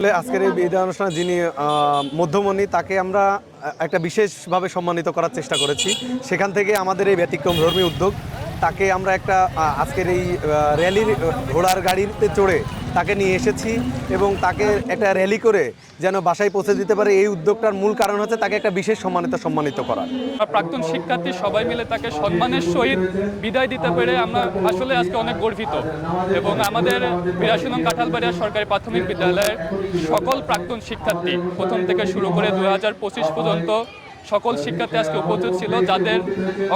আসলে আজকের এই বিদায় অনুষ্ঠানে যিনি মধ্যমণি, তাকে আমরা একটা বিশেষভাবে সম্মানিত করার চেষ্টা করেছি। সেখান থেকে আমাদের এই ব্যতিক্রমধর্মী উদ্যোগ, তাকে আমরা একটা আজকের এই র্যালির ঘোড়ার গাড়িতে চড়ে তাকে নিয়ে এসেছি এবং তাকে একটা র্যালি করে যেন বাসায় পৌঁছে দিতে পারে। এই উদ্যোগটার মূল কারণ হচ্ছে তাকে একটা বিশেষ সম্মানিত করা। প্রাক্তন শিক্ষার্থী সবাই মিলে তাকে সম্মানের সহিত বিদায় দিতে পেরে আমরা আসলে আজকে অনেক গর্বিত। এবং আমাদের ৮২ নং কাঁঠালবাড়িয়া সরকারি প্রাথমিক বিদ্যালয়ের সকল প্রাক্তন শিক্ষার্থী প্রথম থেকে শুরু করে ২০২৫ পর্যন্ত সকল শিক্ষার্থী আজকে উপস্থিত ছিল, যাদের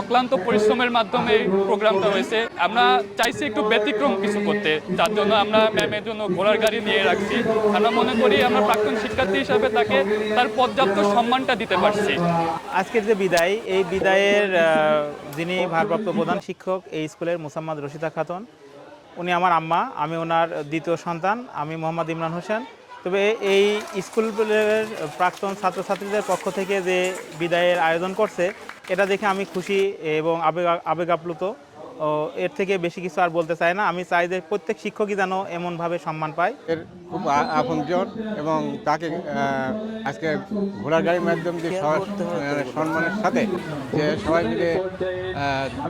অক্লান্ত পরিশ্রমের মাধ্যমে এই প্রোগ্রামটা হয়েছে। আমরা চাইছি একটু ব্যতিক্রম কিছু করতে, যার জন্য আমরা ম্যামের জন্য ঘোড়ার গাড়ি নিয়ে রাখছি। আমরা মনে করি আমরা প্রাক্তন শিক্ষার্থী হিসাবে তাকে তার পর্যাপ্ত সম্মানটা দিতে পারছি। আজকের যে বিদায়, এই বিদায়ের যিনি ভারপ্রাপ্ত প্রধান শিক্ষক এই স্কুলের মোসাম্মদ রশিদা খাতুন, উনি আমার আম্মা, আমি ওনার দ্বিতীয় সন্তান, আমি মোহাম্মদ ইমরান হোসেন। তবে এই স্কুলের প্রাক্তন ছাত্রছাত্রীদের পক্ষ থেকে যে বিদায়ের আয়োজন করছে, এটা দেখে আমি খুশি এবং আবেগ আপ্লুত। এর থেকে বেশি কিছু আর বলতে চাই না। আমি চাই যে প্রত্যেক শিক্ষকই যেন এমনভাবে সম্মান পায়। এর খুব আপনজন এবং তাকে আজকে ঘোড়ার গাড়ির মাধ্যম দিয়ে সম্মানের সাথে যে সবাই মিলে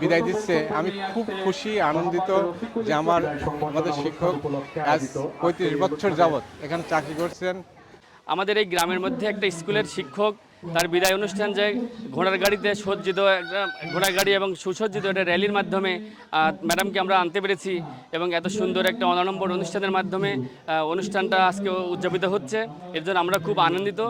বিদায় দিচ্ছে, আমি খুব খুশি আনন্দিত যে আমাদের শিক্ষক আজ ৩৫ বছর যাবৎ এখানে চাকরি করছেন। আমাদের এই গ্রামের মধ্যে একটা স্কুলের শিক্ষক তার বিদায় অনুষ্ঠান যে ঘোড়ার গাড়িতে সজ্জিত একটা ঘোড়ার গাড়ি এবং সুসজ্জিত একটা র্যালির মাধ্যমে ম্যাডামকে আমরা আনতে পেরেছি এবং এত সুন্দর একটা অনাড়ম্বর অনুষ্ঠানের মাধ্যমে অনুষ্ঠানটা আজকে উদযাপিত হচ্ছে। এর জন্য আমরা খুব আনন্দিত।